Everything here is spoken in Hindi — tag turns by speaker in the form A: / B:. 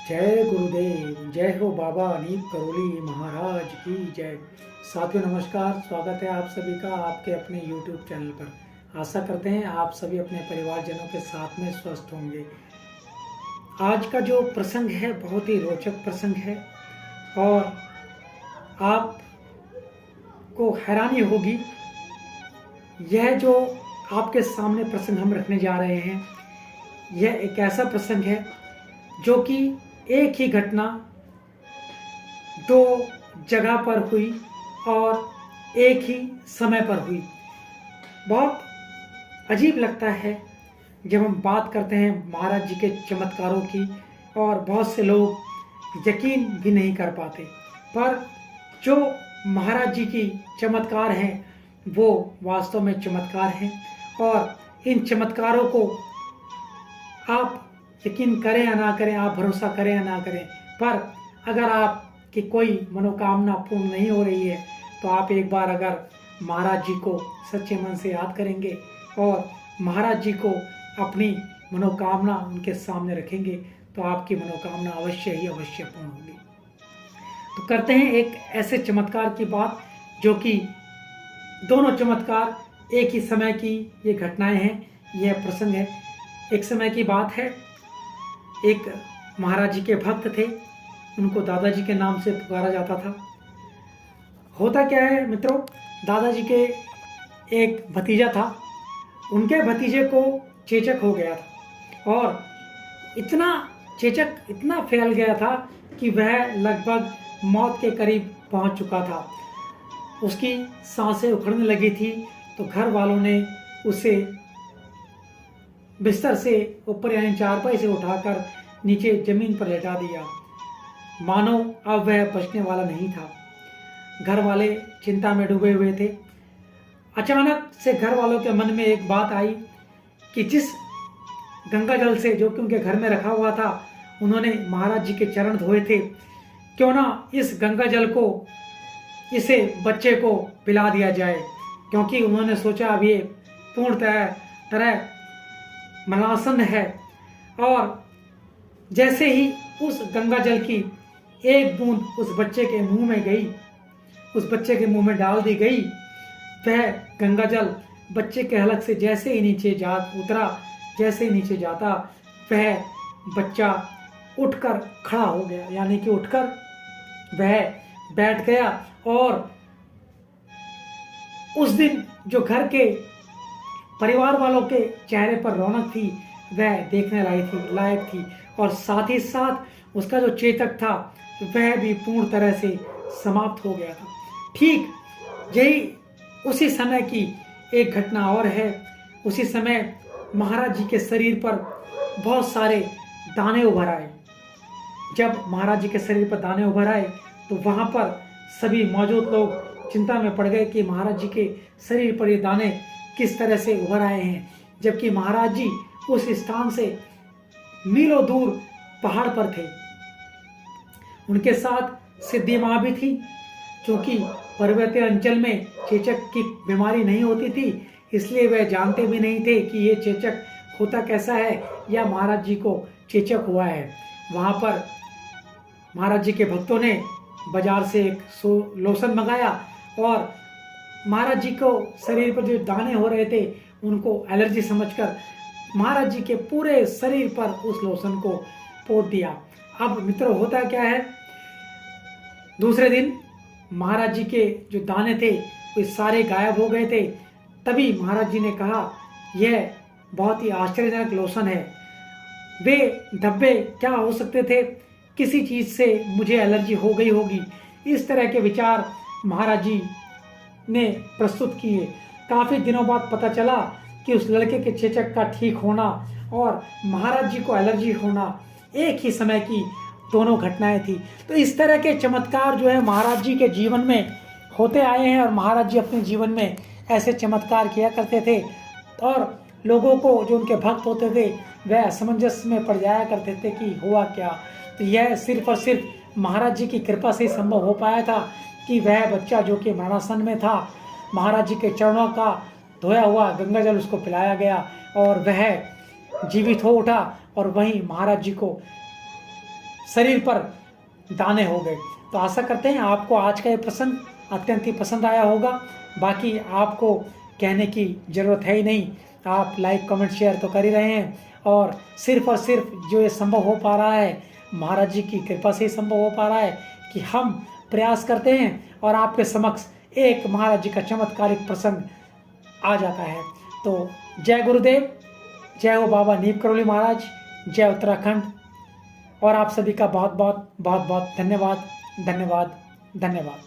A: जय गुरुदेव, जय हो बाबा अनीप करोली महाराज की जय। साथियों नमस्कार, स्वागत है आप सभी का आपके अपने YouTube चैनल पर। आशा करते हैं आप सभी अपने परिवारजनों के साथ में स्वस्थ होंगे। आज का जो प्रसंग है बहुत ही रोचक प्रसंग है और आपको हैरानी होगी। यह जो आपके सामने प्रसंग हम रखने जा रहे हैं, यह एक ऐसा प्रसंग है जो कि एक ही घटना दो जगह पर हुई और एक ही समय पर हुई। बहुत अजीब लगता है जब हम बात करते हैं महाराज जी के चमत्कारों की, और बहुत से लोग यकीन भी नहीं कर पाते। पर जो महाराज जी की चमत्कार हैं वो वास्तव में चमत्कार हैं, और इन चमत्कारों को आप यकीन करें या ना करें, आप भरोसा करें या ना करें, पर अगर आपकी कोई मनोकामना पूर्ण नहीं हो रही है तो आप एक बार अगर महाराज जी को सच्चे मन से याद करेंगे और महाराज जी को अपनी मनोकामना उनके सामने रखेंगे तो आपकी मनोकामना अवश्य ही अवश्य पूर्ण होगी। तो करते हैं एक ऐसे चमत्कार की बात जो कि दोनों चमत्कार एक ही समय की ये घटनाएं हैं, यह प्रसंग है। एक समय की बात है, एक महाराज जी के भक्त थे, उनको दादाजी के नाम से पुकारा जाता था। होता क्या है मित्रों, दादाजी के एक भतीजा था, उनके भतीजे को चेचक हो गया था और चेचक इतना फैल गया था कि वह लगभग मौत के करीब पहुंच चुका था। उसकी सांसें उखड़ने लगी थी तो घर वालों ने उसे बिस्तर से ऊपर यानी चारपाई से उठाकर नीचे जमीन पर लेटा दिया, मानो अब वह बचने वाला नहीं था। घर वाले चिंता में डूबे हुए थे। अचानक से घर वालों के मन में एक बात आई कि जिस गंगा जल से जो कि उनके घर में रखा हुआ था, उन्होंने महाराज जी के चरण धोए थे, क्यों ना इस गंगा जल को इसे बच्चे को पिला दिया जाए। क्योंकि उन्होंने सोचा अब ये पूर्णतः तरह मरणासन है। और जैसे ही उस गंगा जल की एक बूंद उस बच्चे के मुंह में गई, उस बच्चे के मुंह में डाल दी गई, वह गंगा जल बच्चे के हलक से जैसे ही नीचे जैसे ही नीचे जाता वह बच्चा उठकर खड़ा हो गया, यानी कि उठकर वह बैठ गया। और उस दिन जो घर के परिवार वालों के चेहरे पर रौनक थी वह देखने लायक थी, और साथ ही साथ उसका जो चेतक था वह भी पूर्ण तरह से समाप्त हो गया था। ठीक यही उसी समय की एक घटना और है। उसी समय महाराज जी के शरीर पर बहुत सारे दाने उभर आए। जब महाराज जी के शरीर पर दाने उभर आए तो वहां पर सभी मौजूद लोग चिंता में पड़ गए कि महाराज जी के शरीर पर ये दाने किस तरह से उभर आए हैं, जबकि महाराज जी उस स्थान से मीलों दूर पहाड़ पर थे। उनके साथ सिद्धि माँ भी थी, क्योंकि पर्वतीय अंचल में चेचक की बीमारी नहीं होती थी, इसलिए वह जानते भी नहीं थे कि ये चेचक होता कैसा है या महाराज जी को चेचक हुआ है। वहाँ पर महाराज जी के भक्तों ने बाजार से एक लोशन मंगाया और महाराज जी को शरीर पर जो दाने हो रहे थे उनको एलर्जी समझकर महाराज जी के पूरे शरीर पर उस लोशन को पोत दिया। अब मित्रों होता क्या है, दूसरे दिन महाराज जी के जो दाने थे वे सारे गायब हो गए थे। तभी महाराज जी ने कहा यह बहुत ही आश्चर्यजनक लोशन है, वे धब्बे क्या हो सकते थे, किसी चीज से मुझे एलर्जी हो गई होगी। इस तरह के विचार महाराज जी ने प्रस्तुत किए। काफी दिनों बाद पता चला कि उस लड़के के चेचक का ठीक होना और महाराज जी को एलर्जी होना एक ही समय की दोनों घटनाएं थी। तो इस तरह के चमत्कार जो है महाराज जी के जीवन में होते आए हैं, और महाराज जी अपने जीवन में ऐसे चमत्कार किया करते थे और लोगों को जो उनके भक्त होते थे वह असमंजस में पड़ जाया करते थे कि हुआ क्या। तो यह सिर्फ और सिर्फ महाराज जी की कृपा से संभव हो पाया था कि वह बच्चा जो कि मरणासन में था, महाराज जी के चरणों का धोया हुआ गंगा जल उसको पिलाया गया और वह जीवित हो उठा और वहीं महाराज जी को शरीर पर दाने हो गए। तो आशा करते हैं आपको आज का ये प्रसंग अत्यंत ही पसंद आया होगा। बाकी आपको कहने की ज़रूरत है ही नहीं, आप लाइक कमेंट शेयर तो कर ही रहे हैं। और सिर्फ जो ये संभव हो पा रहा है महाराज जी की कृपा से ही संभव हो पा रहा है कि हम प्रयास करते हैं और आपके समक्ष एक महाराज जी का चमत्कारिक प्रसंग आ जाता है। तो जय गुरुदेव, जय हो बाबा नीम करौली महाराज, जय उत्तराखंड। और आप सभी का बहुत बहुत धन्यवाद।